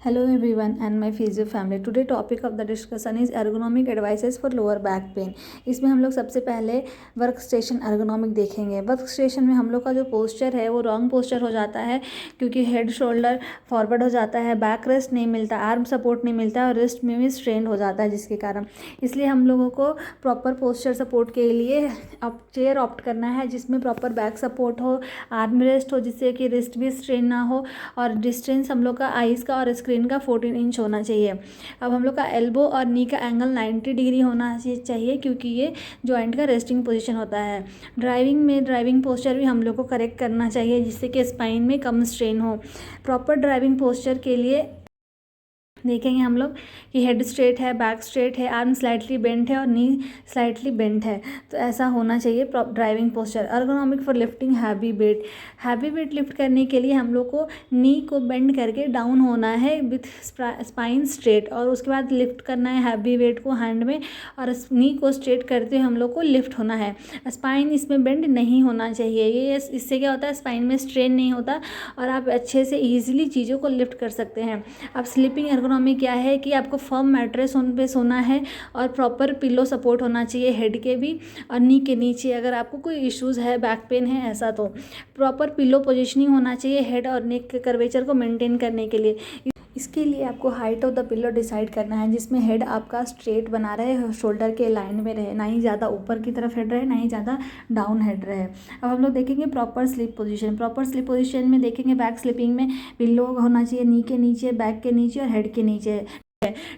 Hello everyone and my physio family. Today topic of the discussion is ergonomic advices for lower back pain. इसमें हम लोग सबसे पहले work station ergonomic देखेंगे। Work station में हम लोग का जो पोस्चर है वो रॉन्ग पोस्चर हो जाता है क्योंकि हेड शोल्डर फॉरवर्ड हो जाता है, बैक रेस्ट नहीं मिलता, आर्म सपोर्ट नहीं मिलता और रिस्ट में भी स्ट्रेन हो जाता है जिसके कारण इसलिए हम लोगों को प्रॉपर पोस्चर सपोर्ट के लिए अब चेयर ऑप्ट करना है जिसमें प्रॉपर बैक सपोर्ट हो, आर्म रेस्ट हो जिससे कि रिस्ट भी स्ट्रेन ना हो और डिस्टेंस हम लोग का आइज़ का और स्क्रीन का 14 इंच होना चाहिए। अब हम लोग का एल्बो और नी का एंगल 90 डिग्री होना चाहिए क्योंकि ये जॉइंट का रेस्टिंग पोजीशन होता है। ड्राइविंग पोस्चर भी हम लोग को करेक्ट करना चाहिए जिससे कि स्पाइन में कम स्ट्रेन हो। प्रॉपर ड्राइविंग पोस्चर के लिए देखेंगे हम लोग कि हेड स्ट्रेट है, बैक स्ट्रेट है, आर्म स्लाइटली बेंट है और नी स्लाइटली बेंट है, तो ऐसा होना चाहिए driving posture. ergonomic for lifting heavy weight lift करने के लिए हम लोग को नी को बेंड करके डाउन होना है विथ स्पाइन स्ट्रेट और उसके बाद लिफ्ट करना है हैवी वेट को हैंड में और नी को स्ट्रेट करते हुए हम लोग को लिफ्ट होना है। स्पाइन इसमें बेंड नहीं होना चाहिए, ये इससे क्या होता है स्पाइन में स्ट्रेन नहीं होता और आप अच्छे से ईजिली चीज़ों को लिफ्ट कर सकते हैं। अब स्लीपिंग ergonomic में क्या है कि आपको फर्म मैट्रेस पे सोना है और प्रॉपर पिलो सपोर्ट होना चाहिए हेड के भी और नी के नीचे। अगर आपको कोई इश्यूज़ है, बैक पेन है ऐसा, तो प्रॉपर पिलो पोजीशनिंग होना चाहिए हेड और नेक के कर्वेचर को मेंटेन करने के लिए। इसके लिए आपको height of the pillow decide करना है जिसमें हेड आपका स्ट्रेट बना रहे, शोल्डर के लाइन में रहे, ना ही ज़्यादा ऊपर की तरफ हेड रहे ना ही ज़्यादा डाउन हेड रहे। अब हम लोग देखेंगे प्रॉपर स्लीप पोजीशन में देखेंगे बैक स्लीपिंग में पिलो होना चाहिए नी के नीचे, बैक के नीचे और हेड के नीचे।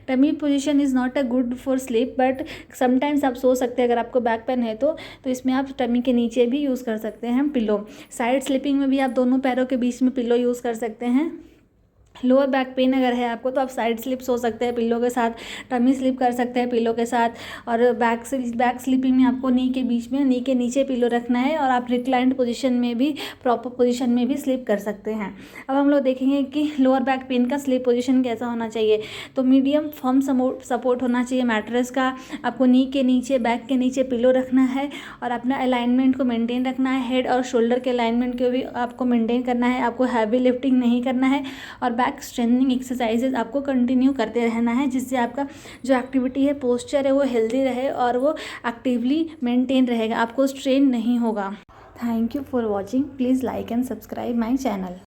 Tummy position is not a good for sleep but sometimes आप सो सकते हैं अगर आपको बैक पेन है तो इसमें आप टमी के नीचे भी यूज़ कर सकते हैं पिलो। साइड स्लीपिंग में भी आप दोनों पैरों के बीच में पिलो यूज़ कर सकते हैं। लोअर बैक पेन अगर है आपको तो आप साइड स्लिप सो सकते हैं पिलो के साथ, टमी स्लिप कर सकते हैं पिलो के साथ और बैक स्लीपिंग में आपको नी के बीच में, नी के नीचे पिलो रखना है और आप रिक्लाइंड पोजीशन में भी, प्रॉपर पोजीशन में भी स्लिप कर सकते हैं। अब हम लोग देखेंगे कि लोअर बैक पेन का स्लिप पोजीशन कैसा होना चाहिए। तो मीडियम फर्म सपोर्ट होना चाहिए मैट्रेस का, आपको नी के नीचे, बैक के नीचे पिलो रखना है और अपना अलाइनमेंट को मेनटेन रखना है, हेड और शोल्डर के अलाइनमेंट को भी आपको मेनटेन करना है, आपको हैवी लिफ्टिंग नहीं करना है और बैक स्ट्रेंथनिंग एक्सरसाइजेज आपको कंटिन्यू करते रहना है जिससे आपका जो एक्टिविटी है, पोस्चर है वो हेल्दी रहे और वो एक्टिवली मेंटेन रहेगा, आपको स्ट्रेन नहीं होगा। Thank you for watching, please like and subscribe my channel.